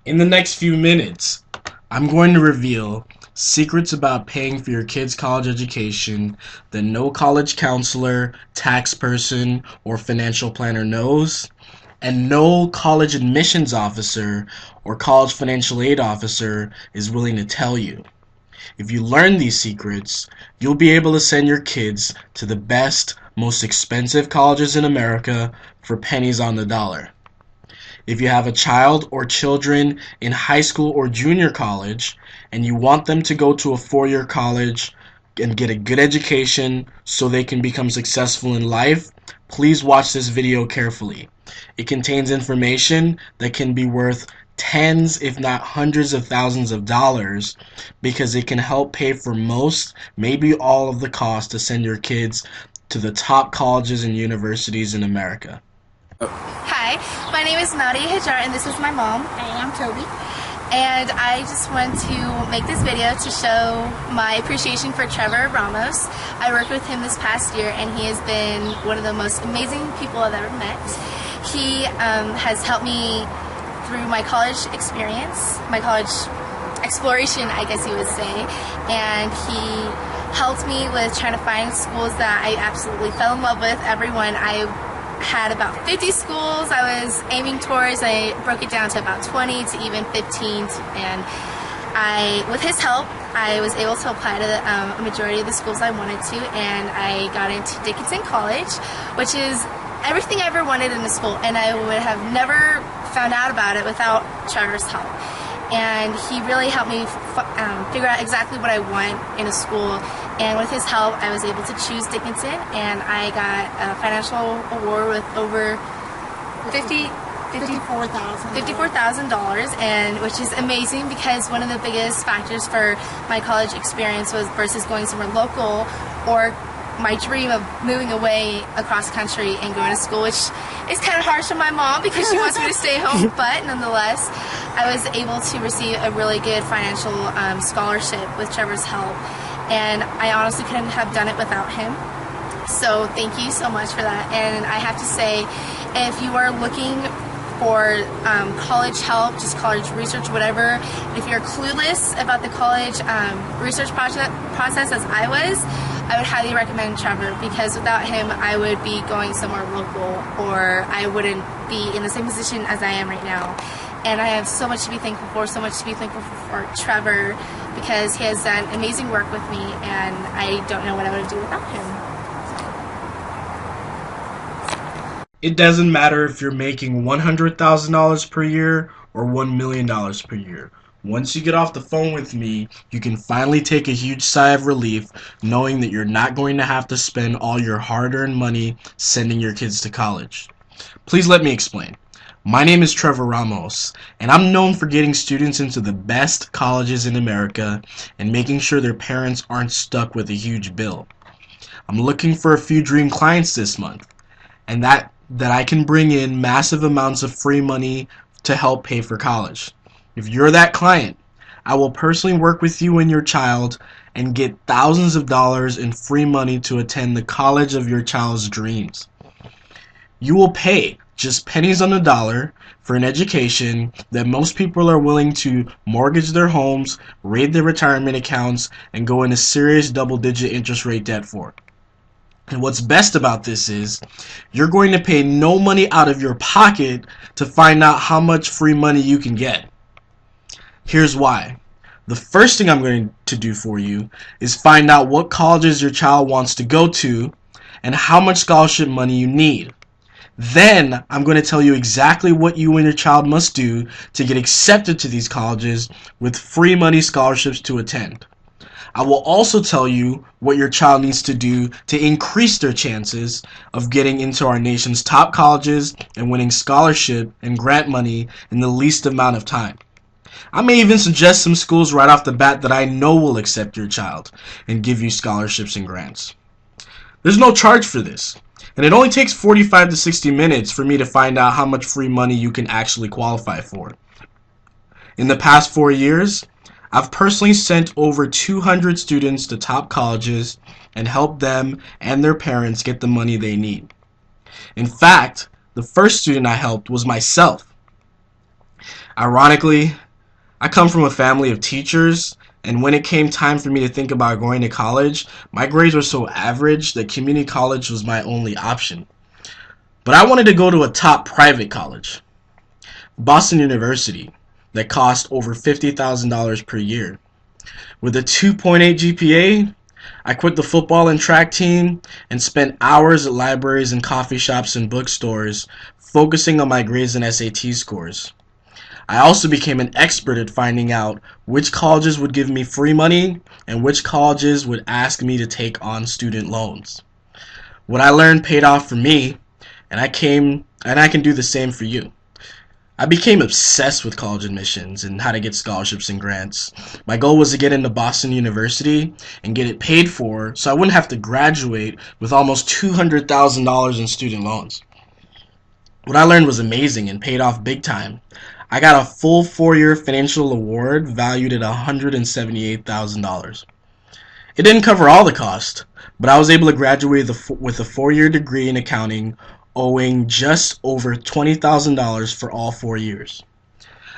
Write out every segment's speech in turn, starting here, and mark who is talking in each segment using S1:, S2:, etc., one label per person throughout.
S1: In the next few minutes, I'm going to reveal secrets about paying for your kid's college education that no college counselor, tax person, or financial planner knows, and no college admissions officer or college financial aid officer is willing to tell you. If you learn these secrets, you'll be able to send your kids to the best, most expensive colleges in America for pennies on the dollar. If you have a child or children in high school or junior college and you want them to go to a four-year college and get a good education so they can become successful in life, please watch this video carefully. It contains information that can be worth tens, if not hundreds of thousands of dollars because it can help pay for most, maybe all of the cost to send your kids to the top colleges and universities in America.
S2: Hi, my name is Nadia Hajar and this is my mom.
S3: Hey, I'm Toby.
S2: And I just want to make this video to show my appreciation for Trevor Ramos. I worked with him this past year and he has been one of the most amazing people I've ever met. He has helped me through my college experience, my college exploration, I guess you would say, and he helped me with trying to find schools that I absolutely fell in love with. Everyone, I had about 50 schools I was aiming towards. I broke it down to about 20 to even 15, and with his help, I was able to apply to a majority of the schools I wanted to, and I got into Dickinson College, which is everything I ever wanted in a school, and I would have never found out about it without Trevor's help. And he really helped me figure out exactly what I want in a school. And with his help, I was able to choose Dickinson, and I got a financial award with over $54,000, and which is amazing because one of the biggest factors for my college experience was versus going somewhere local or my dream of moving away across country and going to school, which is kind of harsh on my mom because she wants me to stay home, but nonetheless, I was able to receive a really good financial scholarship with Trevor's help, and I honestly couldn't have done it without him. So thank you so much for that. And I have to say, if you are looking for college help, just college research, whatever, if you're clueless about the college research process as I was, I would highly recommend Trevor, because without him I would be going somewhere local, or I wouldn't be in the same position as I am right now. And I have so much to be thankful for, for Trevor, because he has done amazing work with me, and I don't know what I would do without him.
S1: It doesn't matter if you're making $100,000 per year or $1 million per year. Once you get off the phone with me, you can finally take a huge sigh of relief knowing that you're not going to have to spend all your hard-earned money sending your kids to college. Please let me explain. My name is Trevor Ramos, and I'm known for getting students into the best colleges in America and making sure their parents aren't stuck with a huge bill. I'm looking for a few dream clients this month, and that I can bring in massive amounts of free money to help pay for college. If you're that client, I will personally work with you and your child and get thousands of dollars in free money to attend the college of your child's dreams. You will pay just pennies on the dollar for an education that most people are willing to mortgage their homes, raid their retirement accounts, and go into serious double-digit interest rate debt for. And what's best about this is you're going to pay no money out of your pocket to find out how much free money you can get. Here's why. The first thing I'm going to do for you is find out what colleges your child wants to go to and how much scholarship money you need. Then I'm going to tell you exactly what you and your child must do to get accepted to these colleges with free money scholarships to attend. I will also tell you what your child needs to do to increase their chances of getting into our nation's top colleges and winning scholarship and grant money in the least amount of time. I may even suggest some schools right off the bat that I know will accept your child and give you scholarships and grants. There's no charge for this, and it only takes 45 to 60 minutes for me to find out how much free money you can actually qualify for. In the past 4 years, I've personally sent over 200 students to top colleges and helped them and their parents get the money they need. In fact, the first student I helped was myself. Ironically, I come from a family of teachers, and when it came time for me to think about going to college, my grades were so average that community college was my only option. But I wanted to go to a top private college, Boston University, that cost over $50,000 per year. With a 2.8 GPA, I quit the football and track team and spent hours at libraries and coffee shops and bookstores focusing on my grades and SAT scores. I also became an expert at finding out which colleges would give me free money and which colleges would ask me to take on student loans. What I learned paid off for me, and I can do the same for you. I became obsessed with college admissions and how to get scholarships and grants. My goal was to get into Boston University and get it paid for so I wouldn't have to graduate with almost $200,000 in student loans. What I learned was amazing and paid off big time. I got a full 4-year financial award valued at $178,000. It didn't cover all the cost, but I was able to graduate with a 4-year degree in accounting, owing just over $20,000 for all 4 years.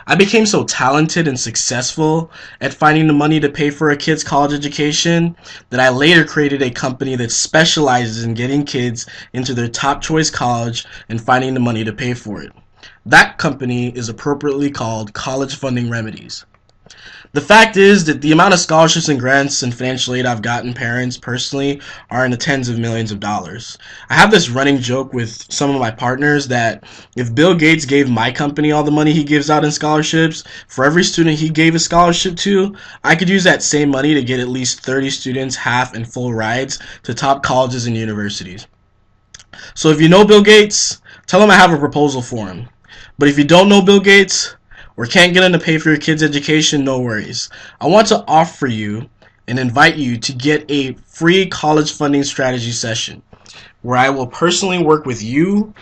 S1: I became so talented and successful at finding the money to pay for a kid's college education that I later created a company that specializes in getting kids into their top choice college and finding the money to pay for it. That company is appropriately called College Funding Remedies. The fact is that the amount of scholarships and grants and financial aid I've gotten parents personally are in the tens of millions of dollars. I have this running joke with some of my partners that if Bill Gates gave my company all the money he gives out in scholarships, for every student he gave a scholarship to, I could use that same money to get at least 30 students half and full rides to top colleges and universities. So if you know Bill Gates, tell him I have a proposal for him. But if you don't know Bill Gates or can't get him to pay for your kid's education, no worries. I want to offer you and invite you to get a free college funding strategy session where I will personally work with you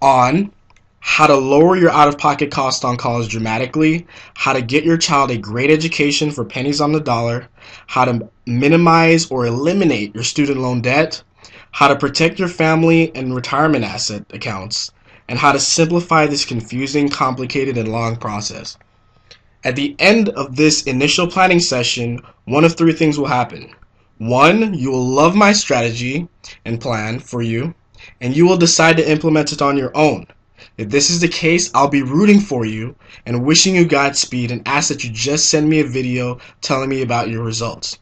S1: on how to lower your out-of-pocket cost on college dramatically, how to get your child a great education for pennies on the dollar, how to minimize or eliminate your student loan debt, how to protect your family and retirement asset accounts, and how to simplify this confusing, complicated, and long process. At the end of this initial planning session, one of 3 things will happen. 1, you will love my strategy and plan for you, and you will decide to implement it on your own. If this is the case, I'll be rooting for you and wishing you Godspeed and ask that you just send me a video telling me about your results.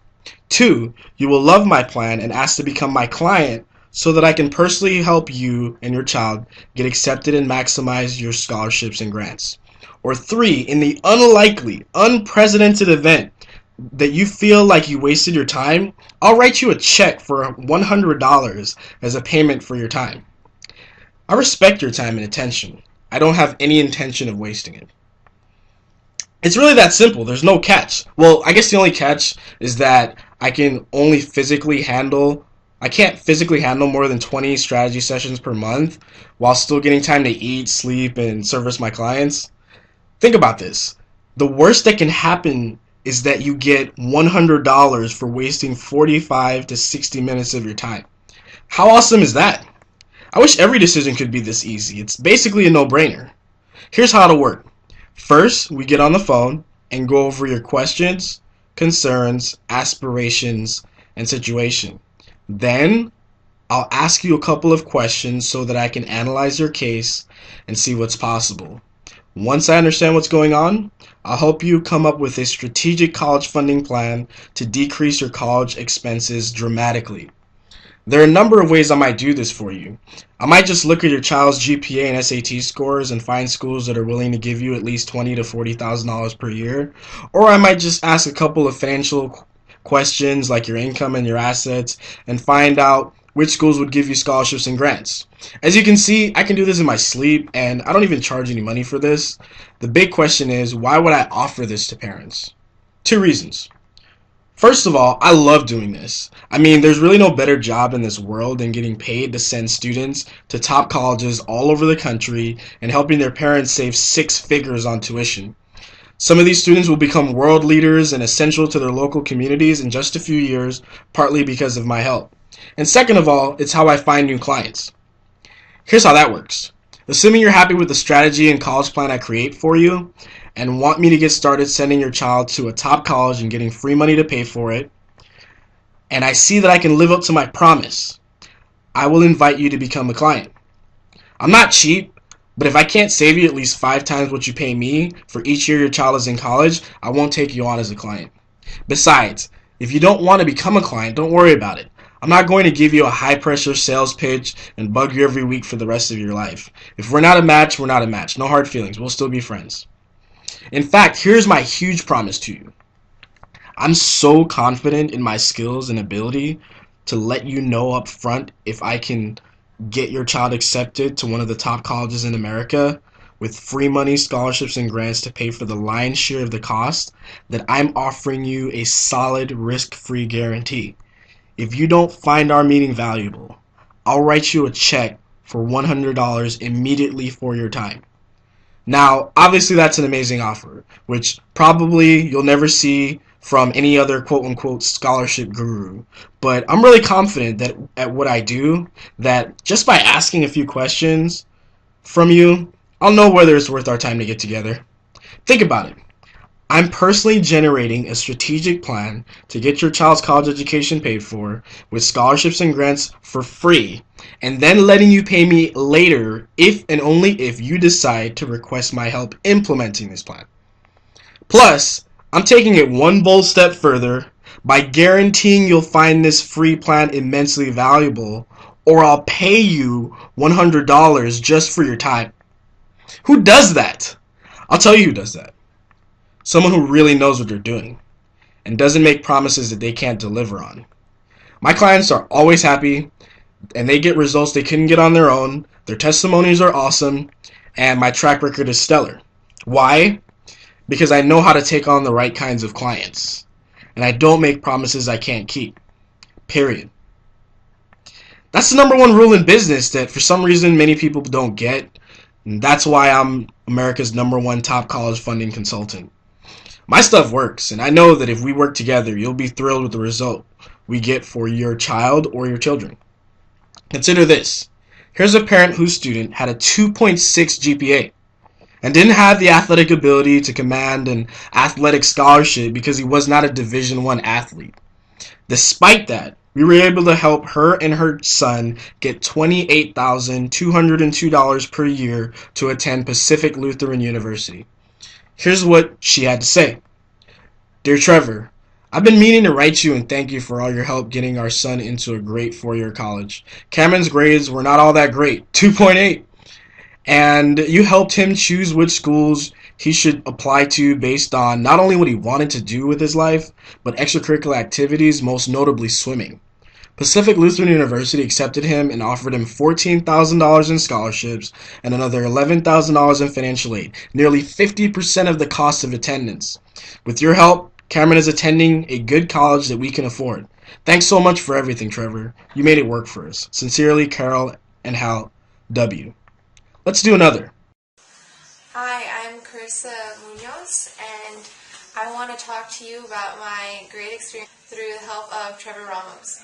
S1: 2, you will love my plan and ask to become my client so that I can personally help you and your child get accepted and maximize your scholarships and grants. Or 3, in the unlikely, unprecedented event that you feel like you wasted your time, I'll write you a check for $100 as a payment for your time. I respect your time and attention. I don't have any intention of wasting it. It's really that simple. There's no catch. Well, I guess the only catch is that I can't physically handle more than 20 strategy sessions per month while still getting time to eat, sleep, and service my clients. Think about this. The worst that can happen is that you get $100 for wasting 45 to 60 minutes of your time. How awesome is that? I wish every decision could be this easy. It's basically a no-brainer. Here's how it'll work. First, we get on the phone and go over your questions, concerns, aspirations, and situation. Then, I'll ask you a couple of questions so that I can analyze your case and see what's possible. Once I understand what's going on, I'll help you come up with a strategic college funding plan to decrease your college expenses dramatically. There are a number of ways I might do this for you. I might just look at your child's GPA and SAT scores and find schools that are willing to give you at least $20,000 to $40,000 per year. Or I might just ask a couple of financial questions like your income and your assets and find out which schools would give you scholarships and grants. As you can see, I can do this in my sleep and I don't even charge any money for this. The big question is, why would I offer this to parents? 2 reasons. First of all, I love doing this. I mean, there's really no better job in this world than getting paid to send students to top colleges all over the country and helping their parents save 6 figures on tuition. Some of these students will become world leaders and essential to their local communities in just a few years, partly because of my help. And second of all, it's how I find new clients. Here's how that works. Assuming you're happy with the strategy and college plan I create for you and want me to get started sending your child to a top college and getting free money to pay for it, and I see that I can live up to my promise, I will invite you to become a client. I'm not cheap, but if I can't save you at least 5 times what you pay me for each year your child is in college, I won't take you on as a client. Besides, if you don't want to become a client, don't worry about it. I'm not going to give you a high-pressure sales pitch and bug you every week for the rest of your life. If we're not a match, we're not a match. No hard feelings. We'll still be friends. In fact, here's my huge promise to you. I'm so confident in my skills and ability to let you know up front if I can get your child accepted to one of the top colleges in America with free money, scholarships, and grants to pay for the lion's share of the cost, that I'm offering you a solid risk-free guarantee. If you don't find our meeting valuable, I'll write you a check for $100 immediately for your time. Now, obviously that's an amazing offer, which probably you'll never see from any other quote-unquote scholarship guru. But I'm really confident that at what I do, that just by asking a few questions from you, I'll know whether it's worth our time to get together. Think about it. I'm personally generating a strategic plan to get your child's college education paid for with scholarships and grants for free, and then letting you pay me later if and only if you decide to request my help implementing this plan. Plus, I'm taking it one bold step further by guaranteeing you'll find this free plan immensely valuable, or I'll pay you $100 just for your time. Who does that? I'll tell you who does that. Someone who really knows what they're doing and doesn't make promises that they can't deliver on. My clients are always happy and they get results they couldn't get on their own. Their testimonies are awesome and my track record is stellar. Why? Because I know how to take on the right kinds of clients and I don't make promises I can't keep. Period. That's the number one rule in business that for some reason many people don't get, and that's why I'm America's #1 top college funding consultant. My stuff works, and I know that if we work together, you'll be thrilled with the result we get for your child or your children. Consider this. Here's a parent whose student had a 2.6 GPA and didn't have the athletic ability to command an athletic scholarship because he was not a Division I athlete. Despite that, we were able to help her and her son get $28,202 per year to attend Pacific Lutheran University. Here's what she had to say. Dear Trevor, I've been meaning to write you and thank you for all your help getting our son into a great four-year college. Cameron's grades were not all that great, 2.8, and you helped him choose which schools he should apply to based on not only what he wanted to do with his life, but extracurricular activities, most notably swimming. Pacific Lutheran University accepted him and offered him $14,000 in scholarships and another $11,000 in financial aid, nearly 50% of the cost of attendance. With your help, Cameron is attending a good college that we can afford. Thanks so much for everything, Trevor. You made it work for us. Sincerely, Carol and Hal W. Let's do another.
S3: Hi, I'm Carissa Munoz, and I want to talk to you about my great experience through the help of Trevor Ramos.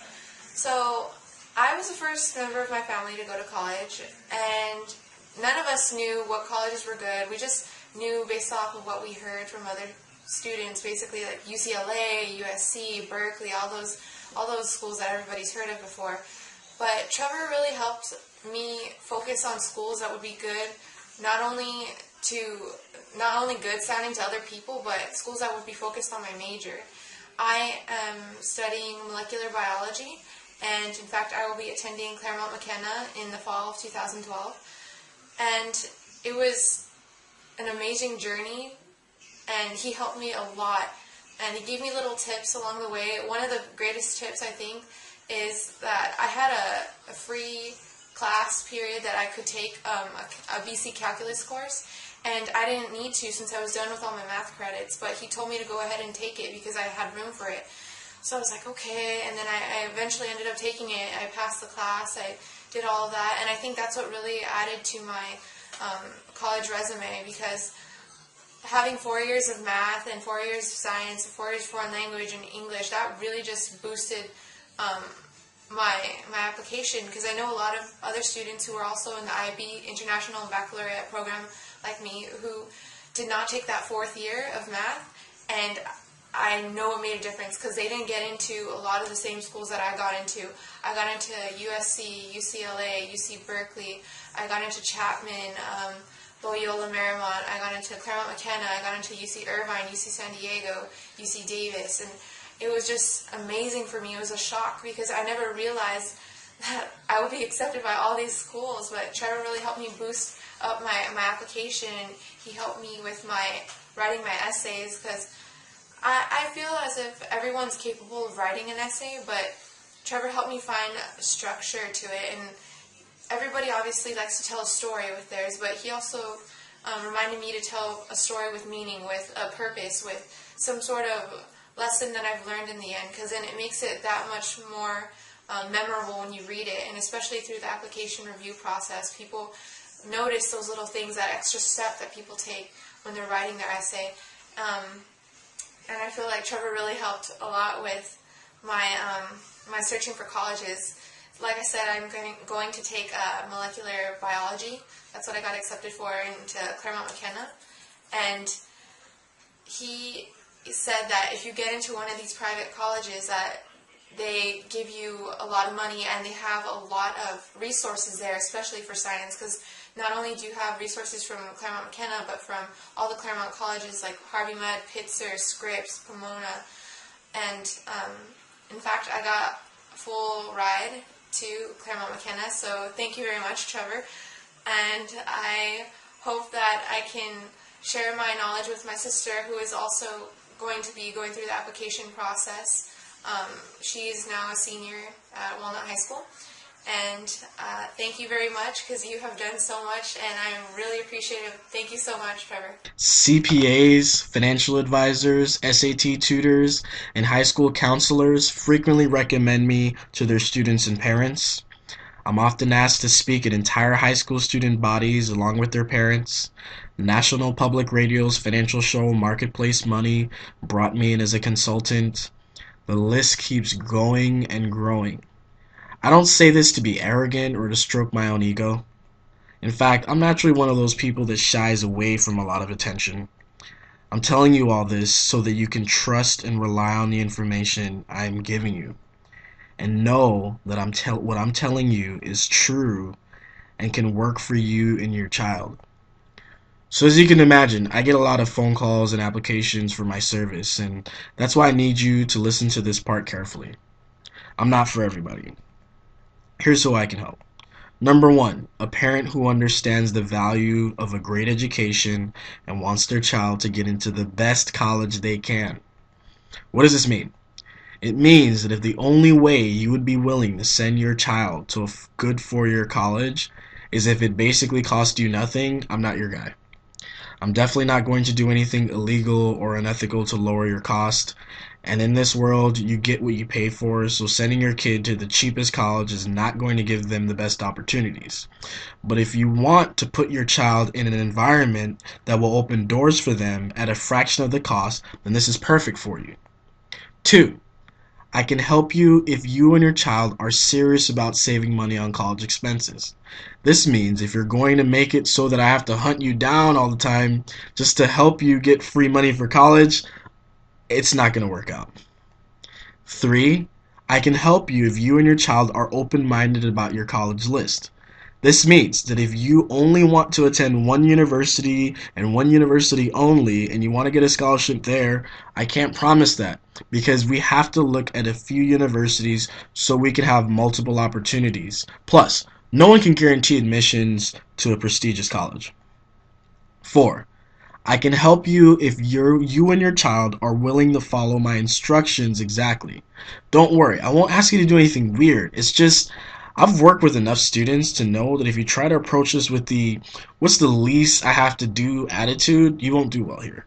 S3: So, I was the first member of my family to go to college, and none of us knew what colleges were good. We just knew based off of what we heard from other students, basically like UCLA, USC, Berkeley, all those schools that everybody's heard of before. But Trevor really helped me focus on schools that would be good, not only good sounding to other people, but schools that would be focused on my major. I am studying molecular biology, and in fact I will be attending Claremont McKenna in the fall of 2012. And it was an amazing journey, and he helped me a lot, and he gave me little tips along the way. One of the greatest tips, I think, is that I had a free class period that I could take a BC Calculus course, and I didn't need to since I was done with all my math credits, but he told me to go ahead and take it because I had room for it. So I was like, okay, and then I eventually ended up taking it. I passed the class, I did all of that, and I think that's what really added to my college resume, because having 4 years of math and 4 years of science and 4 years of foreign language and English, that really just boosted my application, because I know a lot of other students who are also in the IB, International and Baccalaureate program, like me, who did not take that 4th year of math, and I know it made a difference because they didn't get into a lot of the same schools that I got into. I got into USC, UCLA, UC Berkeley, I got into Chapman, Loyola Marymount, I got into Claremont McKenna, I got into UC Irvine, UC San Diego, UC Davis, and it was just amazing for me. It was a shock because I never realized that I would be accepted by all these schools, but Trevor really helped me boost up my application. He helped me with writing my essays, because I feel as if everyone's capable of writing an essay, but Trevor helped me find structure to it, and everybody obviously likes to tell a story with theirs, but he also reminded me to tell a story with meaning, with a purpose, with some sort of lesson that I've learned in the end, because then it makes it that much more memorable when you read it, and especially through the application review process, people notice those little things, that extra step that people take when they're writing their essay. And I feel like Trevor really helped a lot with my searching for colleges. Like I said, I'm going to take molecular biology. That's what I got accepted for into Claremont McKenna. And he said that if you get into one of these private colleges, that they give you a lot of money and they have a lot of resources there, especially for science, because not only do you have resources from Claremont McKenna, but from all the Claremont colleges like Harvey Mudd, Pitzer, Scripps, Pomona. And in fact, I got a full ride to Claremont McKenna, so thank you very much, Trevor. And I hope that I can share my knowledge with my sister, who is also going to be going through the application process. She is now a senior at Walnut High School. And thank you very much, because you have done so much, and I'm really appreciative. Thank you so much, Trevor.
S1: CPAs, financial advisors, SAT tutors, and high school counselors frequently recommend me to their students and parents. I'm often asked to speak at entire high school student bodies along with their parents. National Public Radio's financial show Marketplace Money brought me in as a consultant. The list keeps going and growing. I don't say this to be arrogant or to stroke my own ego. In fact, I'm naturally one of those people that shies away from a lot of attention. I'm telling you all this so that you can trust and rely on the information I'm giving you, and know that what I'm telling you is true and can work for you and your child. So as you can imagine, I get a lot of phone calls and applications for my service, and that's why I need you to listen to this part carefully. I'm not for everybody. Here's how I can help. Number 1, a parent who understands the value of a great education and wants their child to get into the best college they can. What does this mean? It means that if the only way you would be willing to send your child to a good 4-year college is if it basically cost you nothing, I'm not your guy. I'm definitely not going to do anything illegal or unethical to lower your cost. And in this world, you get what you pay for, so sending your kid to the cheapest college is not going to give them the best opportunities. But if you want to put your child in an environment that will open doors for them at a fraction of the cost, then this is perfect for you. 2, I can help you if you and your child are serious about saving money on college expenses. This means if you're going to make it so that I have to hunt you down all the time just to help you get free money for college, it's not going to work out. 3, I can help you if you and your child are open-minded about your college list. This means that if you only want to attend one university and one university only, and you want to get a scholarship there, I can't promise that, because we have to look at a few universities so we can have multiple opportunities. Plus, no one can guarantee admissions to a prestigious college. 4, I can help you if you and your child are willing to follow my instructions exactly. Don't worry, I won't ask you to do anything weird. It's just, I've worked with enough students to know that if you try to approach this with the what's the least I have to do attitude, you won't do well here.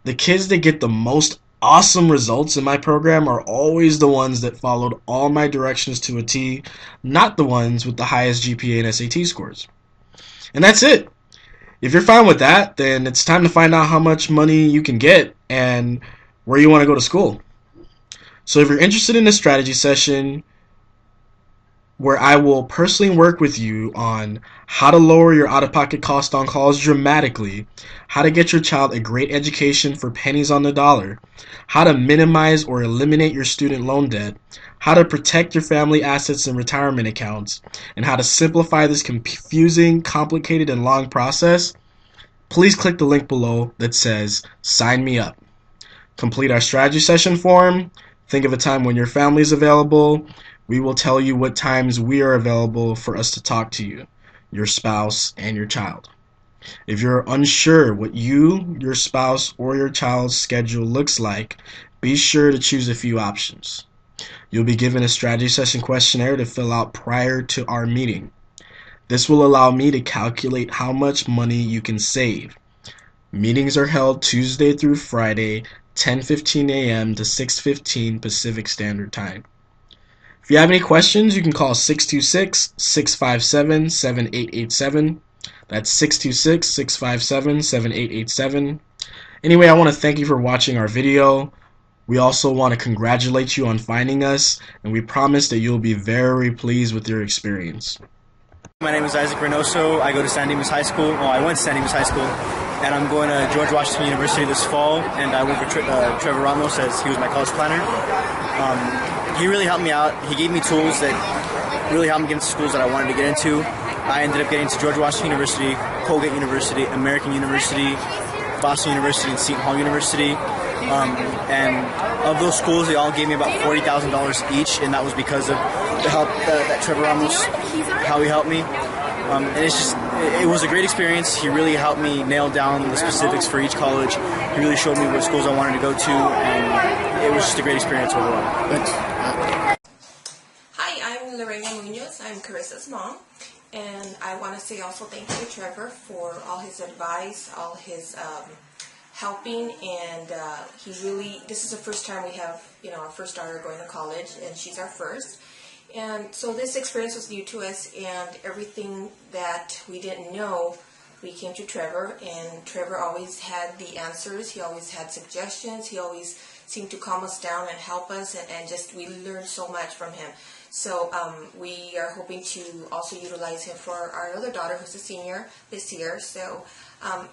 S1: The kids that get the most awesome results in my program are always the ones that followed all my directions to a T, not the ones with the highest GPA and SAT scores. And that's it. If you're fine with that, then it's time to find out how much money you can get and where you want to go to school. So if you're interested in a strategy session, where I will personally work with you on how to lower your out-of-pocket cost on college dramatically, how to get your child a great education for pennies on the dollar, how to minimize or eliminate your student loan debt, how to protect your family assets and retirement accounts, and how to simplify this confusing, complicated, and long process, please click the link below that says Sign Me Up. Complete our strategy session form. Think of a time when your family is available. We will tell you what times we are available for us to talk to you, your spouse, and your child. If you're unsure what you, your spouse, or your child's schedule looks like, be sure to choose a few options. You'll be given a strategy session questionnaire to fill out prior to our meeting. This will allow me to calculate how much money you can save. Meetings are held Tuesday through Friday, 10:15 a.m. to 6:15 Pacific Standard Time. If you have any questions, you can call 626-657-7887. That's 626-657-7887. Anyway, I want to thank you for watching our video. We also want to congratulate you on finding us, and we promise that you'll be very pleased with your experience.
S4: My name is Isaac Reynoso. I go to San Dimas High School. I went to San Dimas High School, and I'm going to George Washington University this fall, and I work with Trevor Ramos as he was my college planner. He really helped me out. He gave me tools that really helped me get into schools that I wanted to get into. I ended up getting to George Washington University, Colgate University, American University, Boston University, and Seton Hall University. And of those schools, they all gave me about $40,000 each, and that was because of the help that Trevor Ramos, how he helped me. And it was a great experience. He really helped me nail down the specifics for each college. He really showed me what schools I wanted to go to, and it was just a great experience overall. Thanks.
S5: Hi, I'm Lorena Munoz. I'm Carissa's mom. And I want to say also thank you to Trevor for all his advice, all his helping, and this is the first time we have, our first daughter going to college, and she's our first. And so this experience was new to us, and everything that we didn't know, we came to Trevor, and Trevor always had the answers. He always had suggestions. He always seemed to calm us down and help us, and just we learned so much from him. So we are hoping to also utilize him for our other daughter, who's a senior this year. So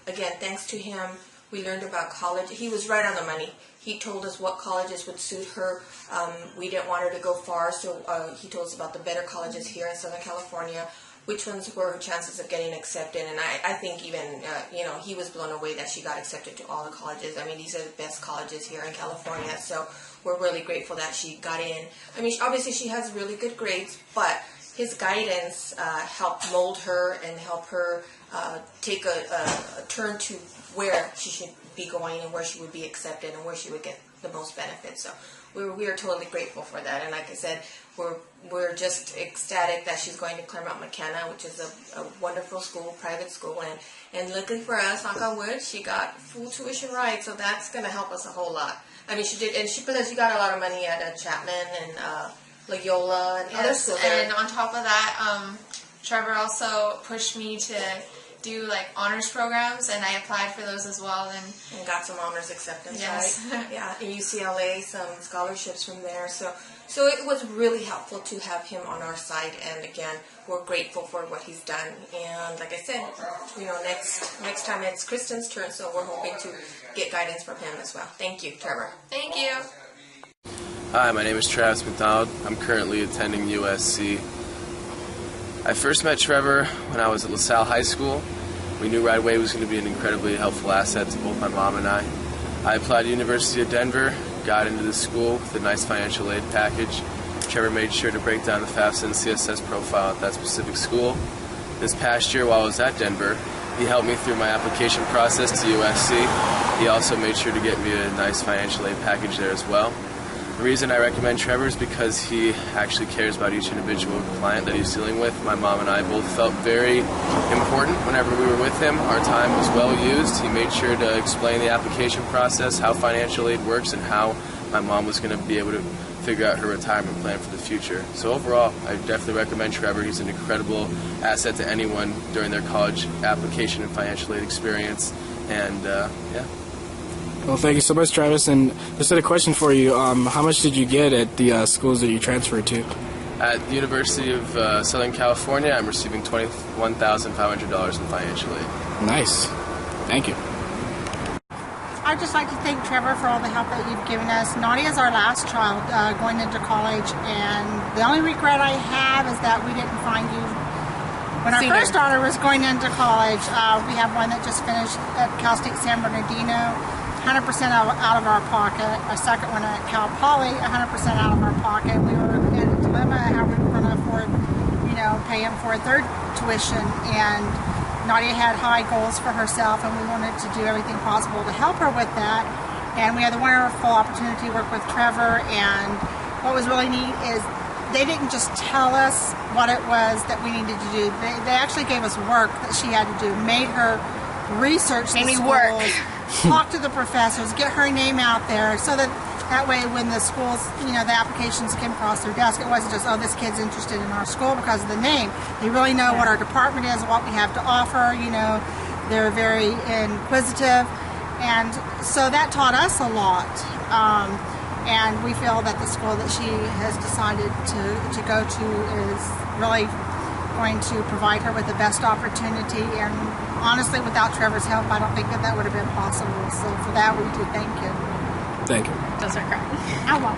S5: again, thanks to him, we learned about college. He was right on the money. He told us what colleges would suit her. We didn't want her to go far, so he told us about the better colleges here in Southern California, which ones were her chances of getting accepted. And I think even, he was blown away that she got accepted to all the colleges. I mean, these are the best colleges here in California, so we're really grateful that she got in. I mean, obviously she has really good grades, but his guidance helped mold her and help her take a turn to where she should be going and where she would be accepted and where she would get the most benefit. So we are totally grateful for that. And like I said, we're just ecstatic that she's going to Claremont McKenna, which is a wonderful school, private school, and luckily for us, knock on wood, she got full tuition right, so that's going to help us a whole lot. I mean, she did, and she got a lot of money at Chapman and Loyola and other schools.
S3: And on top of that, Trevor also pushed me to do honors programs, and I applied for those as well, and
S5: got some honors acceptance,
S3: yes.
S5: Right? Yeah, in UCLA, some scholarships from there. So it was really helpful to have him on our side, and again, we're grateful for what he's done. And like I said, next time it's Kristen's turn, so we're hoping to get guidance from him as well. Thank you, Trevor.
S3: Thank you.
S6: Hi, my name is Travis McDonald. I'm currently attending USC. I first met Trevor when I was at LaSalle High School. We knew right away he was going to be an incredibly helpful asset to both my mom and I. I applied to University of Denver, got into the school with a nice financial aid package. Trevor made sure to break down the FAFSA and CSS profile at that specific school. This past year while I was at Denver, he helped me through my application process to USC. He also made sure to get me a nice financial aid package there as well. The reason I recommend Trevor is because he actually cares about each individual client that he's dealing with. My mom and I both felt very important whenever we were with him. Our time was well used. He made sure to explain the application process, how financial aid works, and how my mom was going to be able to figure out her retirement plan for the future. So overall, I definitely recommend Trevor. He's an incredible asset to anyone during their college application and financial aid experience. And yeah.
S7: Well, thank you so much, Travis. And just had a question for you. How much did you get at the schools that you transferred to?
S6: At the University of Southern California, I'm receiving $21,500 in financial aid.
S7: Nice. Thank you.
S8: I'd just like to thank Trevor for all the help that you've given us. Nadia is our last child going into college, and the only regret I have is that we didn't find you when our first daughter was going into college. We have one that just finished at Cal State San Bernardino, 100% out of our pocket. Our second one at Cal Poly, 100% out of our pocket. We were in a dilemma how we were going to afford, pay him for a third tuition, and Nadia had high goals for herself, and we wanted to do everything possible to help her with that. And we had the wonderful opportunity to work with Trevor, and what was really neat is they didn't just tell us what it was that we needed to do. They actually gave us work that she had to do, made her research the schools, talk to the professors, get her name out there, so that way when the schools, the applications came across their desk, it wasn't just, oh, this kid's interested in our school because of the name. They really know what our department is, what we have to offer. They're very inquisitive, and so that taught us a lot. And we feel that the school that she has decided to go to is really going to provide her with the best opportunity. And honestly, without Trevor's help, I don't think that would have been possible. So for that, we do thank you.
S7: Thank you.
S2: Those are correct.
S8: I want